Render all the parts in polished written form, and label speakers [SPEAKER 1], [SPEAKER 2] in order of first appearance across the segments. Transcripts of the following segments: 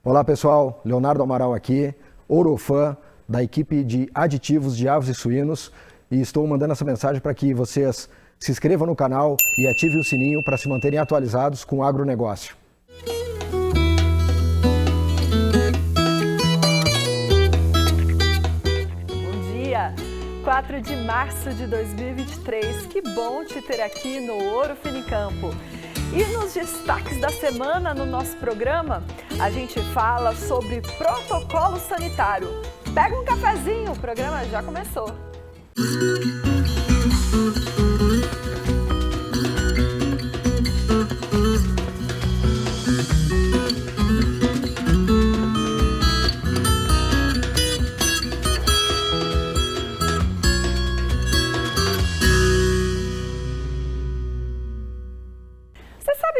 [SPEAKER 1] Olá pessoal, Leonardo Amaral aqui, Ourofã, da equipe de aditivos de aves e suínos, e estou mandando essa mensagem para que vocês se inscrevam no canal e ativem o sininho para se manterem atualizados com o agronegócio.
[SPEAKER 2] Bom dia! 4 de março de 2023, que bom te ter aqui no Ouro Finicampo. E nos destaques da semana no nosso programa, a gente fala sobre protocolo sanitário. Pega um cafezinho, o programa já começou.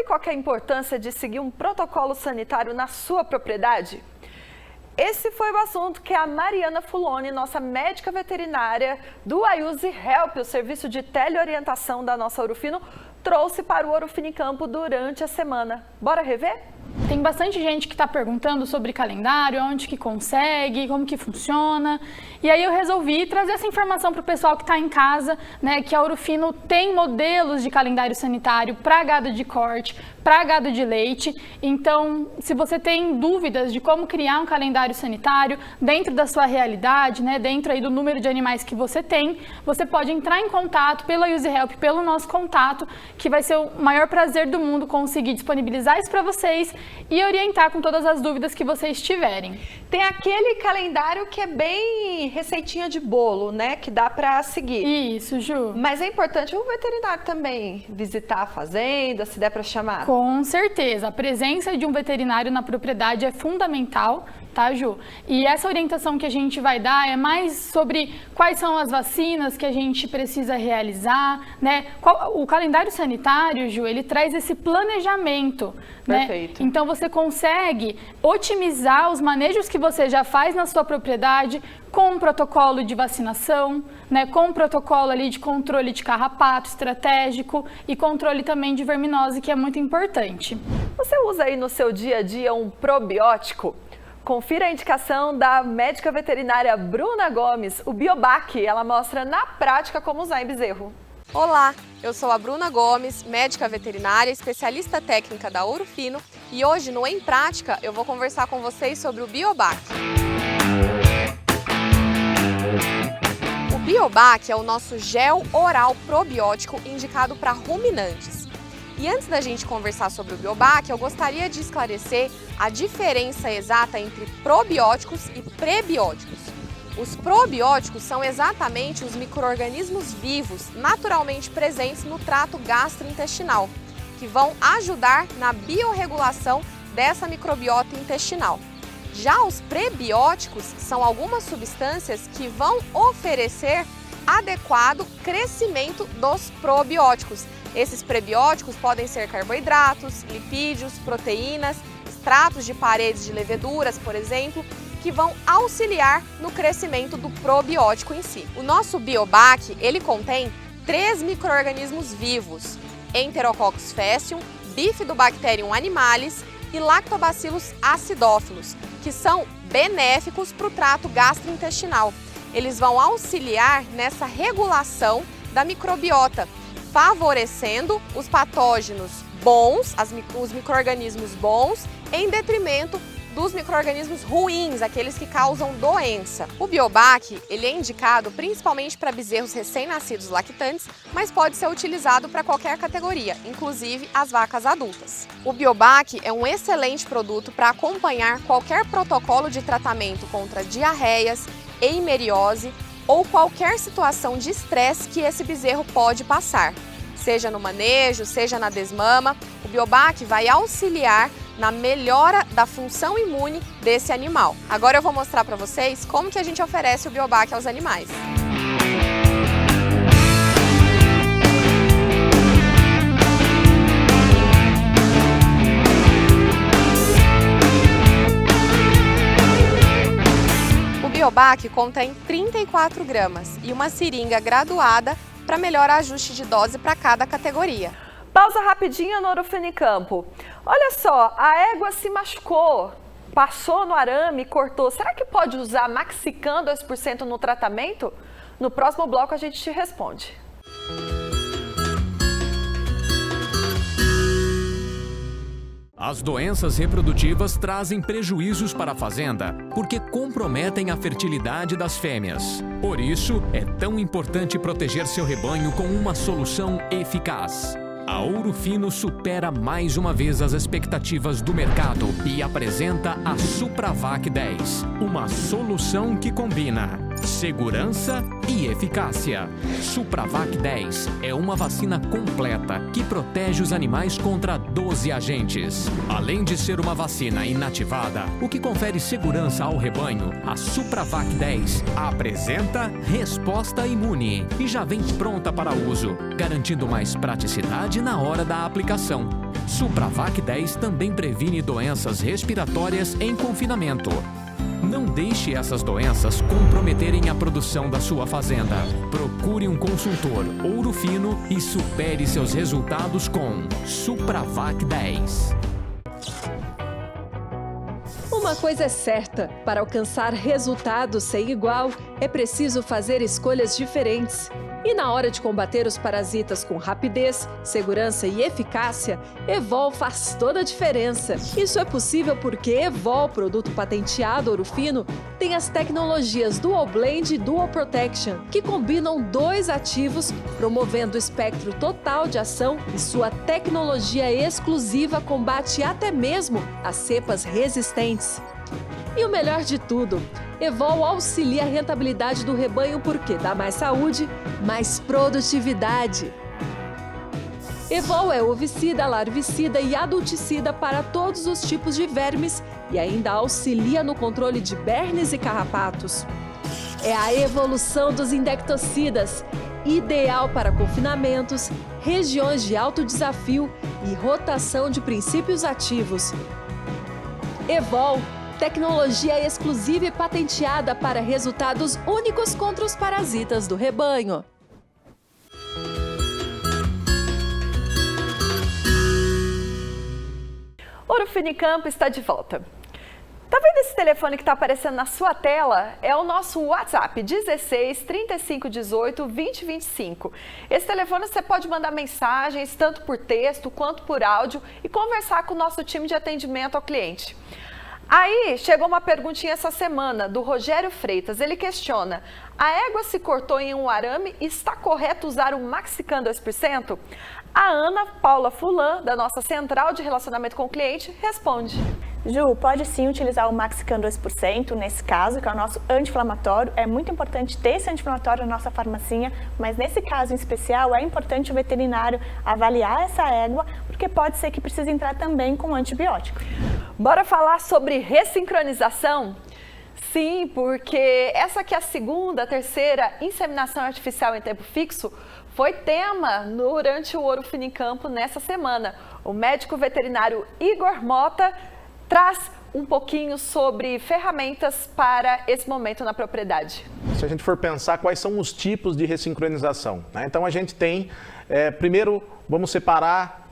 [SPEAKER 2] Qual que é a importância de seguir um protocolo sanitário na sua propriedade? Esse foi o assunto que a Mariana Fuloni, nossa médica veterinária do Ayuzi Help, o serviço de teleorientação da nossa Ouro Fino, trouxe para o Ouro Finicampo durante a semana. Bora rever?
[SPEAKER 3] Tem bastante gente que está perguntando sobre calendário, onde que consegue, como que funciona. E aí eu resolvi trazer essa informação para o pessoal que está em casa, né, que a Ouro Fino tem modelos de calendário sanitário para gado de corte, para gado de leite. Então, se você tem dúvidas de como criar um calendário sanitário dentro da sua realidade, né, dentro aí do número de animais que você tem, você pode entrar em contato pelo Ayuzi Help, pelo nosso contato, que vai ser o maior prazer do mundo conseguir disponibilizar isso para vocês e orientar com todas as dúvidas que vocês tiverem.
[SPEAKER 2] Tem aquele calendário que é bem receitinha de bolo, né, que dá para seguir.
[SPEAKER 3] Isso, Ju.
[SPEAKER 2] Mas é importante o veterinário também visitar a fazenda, se der para chamar.
[SPEAKER 3] Com certeza, a presença de um veterinário na propriedade é fundamental, tá, Ju? E essa orientação que a gente vai dar é mais sobre quais são as vacinas que a gente precisa realizar, né? O calendário sanitário, Ju, ele traz esse planejamento,
[SPEAKER 2] Perfeito.
[SPEAKER 3] Né? Então você consegue otimizar os manejos que você já faz na sua propriedade com um protocolo de vacinação, né, com um protocolo ali de controle de carrapato estratégico e controle também de verminose, que é muito importante.
[SPEAKER 2] Você usa aí no seu dia a dia um probiótico? Confira a indicação da médica veterinária Bruna Gomes, o Biobac. Ela mostra na prática como usar em bezerro.
[SPEAKER 4] Olá, eu sou a Bruna Gomes, médica veterinária, especialista técnica da Ouro Fino, e hoje no Em Prática eu vou conversar com vocês sobre o Biobac. O Biobac é o nosso gel oral probiótico indicado para ruminantes. E antes da gente conversar sobre o Biobac, eu gostaria de esclarecer a diferença exata entre probióticos e prebióticos. Os probióticos são exatamente os micro-organismos vivos naturalmente presentes no trato gastrointestinal, que vão ajudar na biorregulação dessa microbiota intestinal. Já os prebióticos são algumas substâncias que vão oferecer adequado crescimento dos probióticos. Esses prebióticos podem ser carboidratos, lipídios, proteínas, extratos de paredes de leveduras, por exemplo, que vão auxiliar no crescimento do probiótico em si. O nosso Biobac, ele contém 3 micro-organismos vivos: Enterococcus faecium, Bifidobacterium animalis e Lactobacillus acidófilos, que são benéficos para o trato gastrointestinal. Eles vão auxiliar nessa regulação da microbiota, favorecendo os patógenos bons, os micro-organismos bons, em detrimento dos micro-organismos ruins, aqueles que causam doença. O Biobac, ele é indicado principalmente para bezerros recém-nascidos lactantes, mas pode ser utilizado para qualquer categoria, inclusive as vacas adultas. O Biobac é um excelente produto para acompanhar qualquer protocolo de tratamento contra diarreias, eimeriose ou qualquer situação de estresse que esse bezerro pode passar. Seja no manejo, seja na desmama, o Biobac vai auxiliar na melhora da função imune desse animal. Agora eu vou mostrar para vocês como que a gente oferece o Biobac aos animais. O Biobac contém 34 gramas e uma seringa graduada para melhor ajuste de dose para cada categoria.
[SPEAKER 2] Pausa rapidinho no Ouro Finicampo. Olha só, a égua se machucou. passou no arame, cortou, será que pode usar Maxican 2% no tratamento? No próximo bloco a gente te responde.
[SPEAKER 5] As doenças reprodutivas trazem prejuízos para a fazenda, porque comprometem a fertilidade das fêmeas. Por isso, é tão importante proteger seu rebanho com uma solução eficaz. A Ouro Fino supera mais uma vez as expectativas do mercado e apresenta a Supravac 10, uma solução que combina segurança e eficácia. Supravac 10 é uma vacina completa que protege os animais contra 12 agentes. Além de ser uma vacina inativada, o que confere segurança ao rebanho, a Supravac 10 apresenta resposta imune e já vem pronta para uso, garantindo mais praticidade na hora da aplicação. Supravac 10 também previne doenças respiratórias em confinamento. Não deixe essas doenças comprometerem a produção da sua fazenda. Procure um consultor Ouro Fino e supere seus resultados com Supravac 10.
[SPEAKER 6] Uma coisa é certa, para alcançar resultados sem igual, é preciso fazer escolhas diferentes. E na hora de combater os parasitas com rapidez, segurança e eficácia, Evol faz toda a diferença. Isso é possível porque Evol, produto patenteado Ouro Fino, tem as tecnologias Dual Blend e Dual Protection, que combinam 2 ativos, promovendo o espectro total de ação, e sua tecnologia exclusiva combate até mesmo as cepas resistentes. E o melhor de tudo, Evol auxilia a rentabilidade do rebanho porque dá mais saúde, mais produtividade. Evol é ovicida, larvicida e adulticida para todos os tipos de vermes e ainda auxilia no controle de bernes e carrapatos. É a evolução dos indectocidas, ideal para confinamentos, regiões de alto desafio e rotação de princípios ativos. Evol, tecnologia exclusiva e patenteada para resultados únicos contra os parasitas do rebanho.
[SPEAKER 2] Ouro Fino em Campo está de volta. Tá vendo esse telefone que está aparecendo na sua tela? É o nosso WhatsApp, 16 35 18 20 25. Esse telefone você pode mandar mensagens, tanto por texto quanto por áudio, e conversar com o nosso time de atendimento ao cliente. Aí, chegou uma perguntinha essa semana, do Rogério Freitas. Ele questiona, a égua se cortou em um arame e está correto usar o Maxican 2%? A Ana Paula Fulan, da nossa Central de Relacionamento com o Cliente, responde.
[SPEAKER 7] Ju, pode sim utilizar o Maxican 2%, nesse caso, que é o nosso anti-inflamatório. É muito importante ter esse anti-inflamatório na nossa farmacinha, mas nesse caso em especial é importante o veterinário avaliar essa égua, porque pode ser que precise entrar também com antibiótico.
[SPEAKER 2] Bora falar sobre ressincronização? Sim, porque essa aqui é a segunda, terceira inseminação artificial em tempo fixo foi tema durante o Ouro Fino em Campo nessa semana. O médico veterinário Igor Mota traz um pouquinho sobre ferramentas para esse momento na propriedade.
[SPEAKER 8] Se a gente for pensar quais são os tipos de ressincronização, né? Então a gente tem, primeiro vamos separar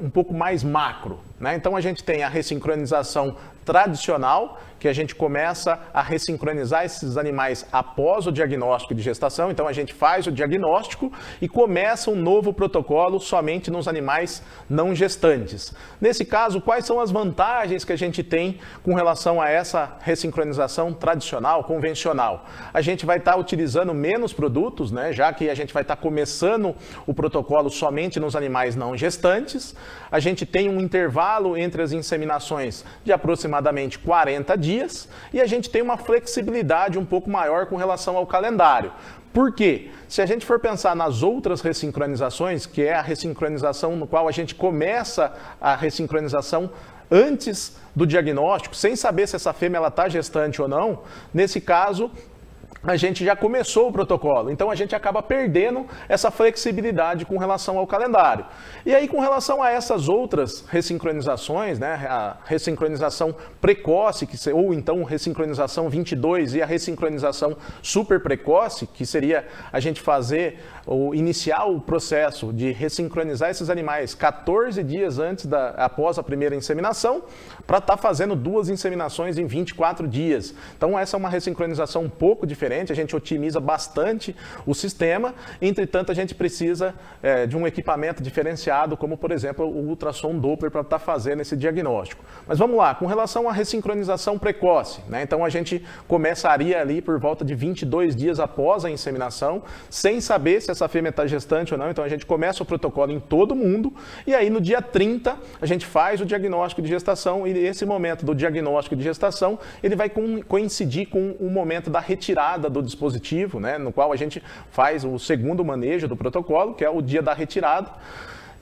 [SPEAKER 8] um pouco mais macro, né? Então a gente tem a ressincronização tradicional, que a gente começa a ressincronizar esses animais após o diagnóstico de gestação. Então a gente faz o diagnóstico e começa um novo protocolo somente nos animais não gestantes. Nesse caso, quais são as vantagens que a gente tem com relação a essa ressincronização tradicional, convencional? A gente vai estar utilizando menos produtos, né, já que a gente vai estar começando o protocolo somente nos animais não gestantes. A gente tem um intervalo entre as inseminações de aproximadamente 40 dias e a gente tem uma flexibilidade um pouco maior com relação ao calendário. Por quê? Se a gente for pensar nas outras ressincronizações, que é a ressincronização no qual a gente começa a ressincronização antes do diagnóstico, sem saber se essa fêmea está gestante ou não, nesse caso, a gente já começou o protocolo, então a gente acaba perdendo essa flexibilidade com relação ao calendário. E aí, com relação a essas outras ressincronizações, né, a ressincronização precoce, ou então ressincronização 22 e a ressincronização super precoce, que seria a gente fazer ou iniciar o processo de ressincronizar esses animais 14 dias após a primeira inseminação, para estar fazendo 2 inseminações em 24 dias. Então, essa é uma ressincronização um pouco diferente, a gente otimiza bastante o sistema, entretanto, a gente precisa de um equipamento diferenciado, como, por exemplo, o ultrassom Doppler para estar fazendo esse diagnóstico. Mas vamos lá, com relação à ressincronização precoce, né? Então, a gente começaria ali por volta de 22 dias após a inseminação, sem saber se essa fêmea está gestante ou não, então a gente começa o protocolo em todo mundo, e aí no dia 30 a gente faz o diagnóstico de gestação, e esse momento do diagnóstico de gestação, ele vai coincidir com o momento da retirada do dispositivo, né, no qual a gente faz o segundo manejo do protocolo, que é o dia da retirada,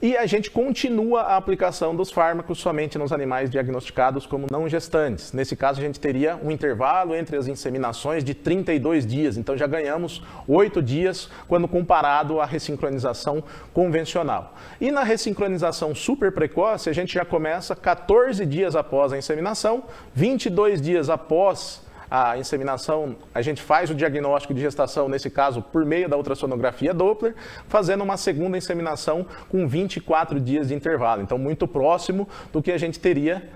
[SPEAKER 8] e a gente continua a aplicação dos fármacos somente nos animais diagnosticados como não gestantes. Nesse caso, a gente teria um intervalo entre as inseminações de 32 dias, então já ganhamos 8 dias quando comparado à ressincronização convencional. E na ressincronização super precoce, a gente já começa 14 dias após a inseminação, 22 dias após a inseminação, a gente faz o diagnóstico de gestação, nesse caso, por meio da ultrassonografia Doppler, fazendo uma segunda inseminação com 24 dias de intervalo. Então, muito próximo do que a gente teria,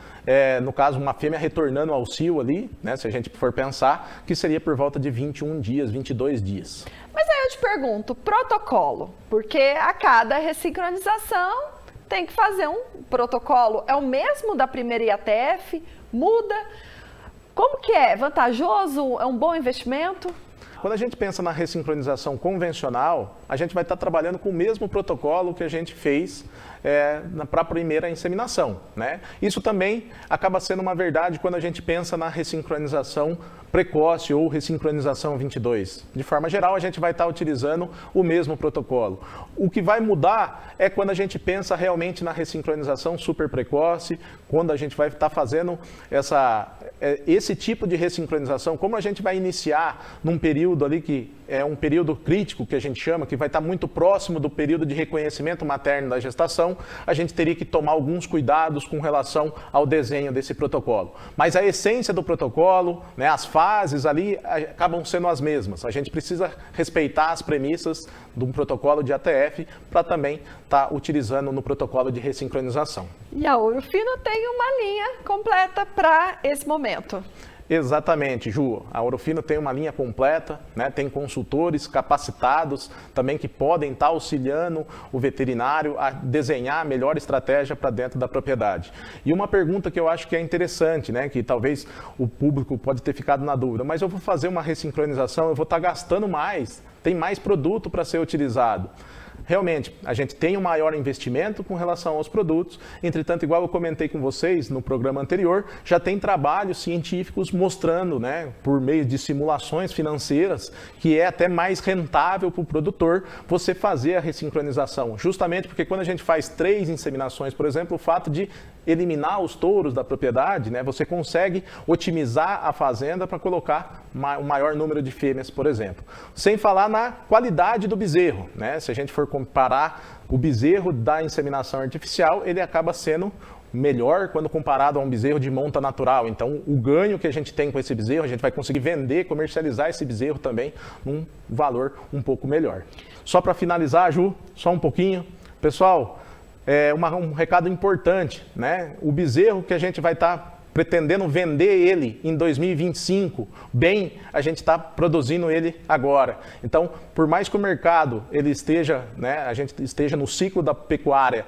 [SPEAKER 8] no caso, uma fêmea retornando ao cio ali, né, se a gente for pensar, que seria por volta de 21 dias, 22 dias.
[SPEAKER 2] Mas aí eu te pergunto, protocolo, porque a cada ressincronização tem que fazer um protocolo. É o mesmo da primeira IATF? Muda? Como que é? Vantajoso? É um bom investimento?
[SPEAKER 8] Quando a gente pensa na ressincronização convencional, a gente vai estar trabalhando com o mesmo protocolo que a gente fez para a primeira inseminação, né? Isso também acaba sendo uma verdade quando a gente pensa na ressincronização precoce ou ressincronização 22. De forma geral, a gente vai estar utilizando o mesmo protocolo. O que vai mudar é quando a gente pensa realmente na ressincronização super precoce, quando a gente vai estar fazendo esse tipo de ressincronização, como a gente vai iniciar num período ali que é um período crítico, que a gente chama, que vai estar muito próximo do período de reconhecimento materno da gestação, a gente teria que tomar alguns cuidados com relação ao desenho desse protocolo. Mas a essência do protocolo, né, as fases ali acabam sendo as mesmas. A gente precisa respeitar as premissas de um protocolo de ATF para também estar utilizando no protocolo de ressincronização.
[SPEAKER 2] E a Ouro Fino tem uma linha completa para esse momento.
[SPEAKER 8] Exatamente, Ju. A Ouro Fino tem uma linha completa, né? Tem consultores capacitados também que podem estar auxiliando o veterinário a desenhar a melhor estratégia para dentro da propriedade. E uma pergunta que eu acho que é interessante, né? Que talvez o público pode ter ficado na dúvida, mas eu vou fazer uma ressincronização, eu vou estar gastando mais, tem mais produto para ser utilizado. Realmente, a gente tem um maior investimento com relação aos produtos, entretanto, igual eu comentei com vocês no programa anterior, já tem trabalhos científicos mostrando, né, por meio de simulações financeiras, que é até mais rentável para o produtor você fazer a ressincronização, justamente porque quando a gente faz 3 inseminações, por exemplo, o fato de eliminar os touros da propriedade, né, você consegue otimizar a fazenda para colocar um maior número de fêmeas, por exemplo. Sem falar na qualidade do bezerro, né? Se a gente for comparar o bezerro da inseminação artificial, ele acaba sendo melhor quando comparado a um bezerro de monta natural. Então, o ganho que a gente tem com esse bezerro, a gente vai conseguir vender, comercializar esse bezerro também num valor um pouco melhor. Só para finalizar, Ju, só um pouquinho. Pessoal, um recado importante, né? O bezerro que a gente vai estar pretendendo vender ele em 2025, bem, a gente está produzindo ele agora. Então, por mais que o mercado ele esteja, né, a gente esteja no ciclo da pecuária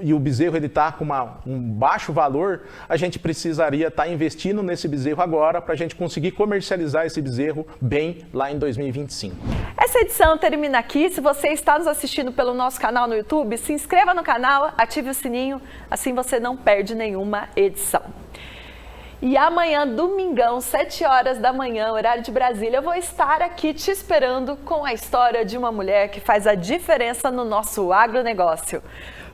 [SPEAKER 8] e o bezerro ele está com um baixo valor, a gente precisaria estar investindo nesse bezerro agora para a gente conseguir comercializar esse bezerro bem lá em 2025.
[SPEAKER 2] Essa edição termina aqui. Se você está nos assistindo pelo nosso canal no YouTube, se inscreva no canal, ative o sininho, assim você não perde nenhuma edição. E amanhã, domingão, 7 horas da manhã, horário de Brasília, eu vou estar aqui te esperando com a história de uma mulher que faz a diferença no nosso agronegócio.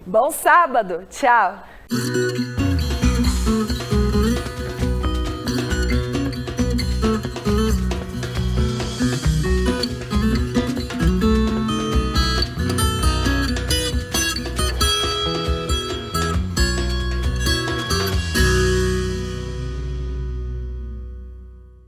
[SPEAKER 2] Bom sábado, tchau!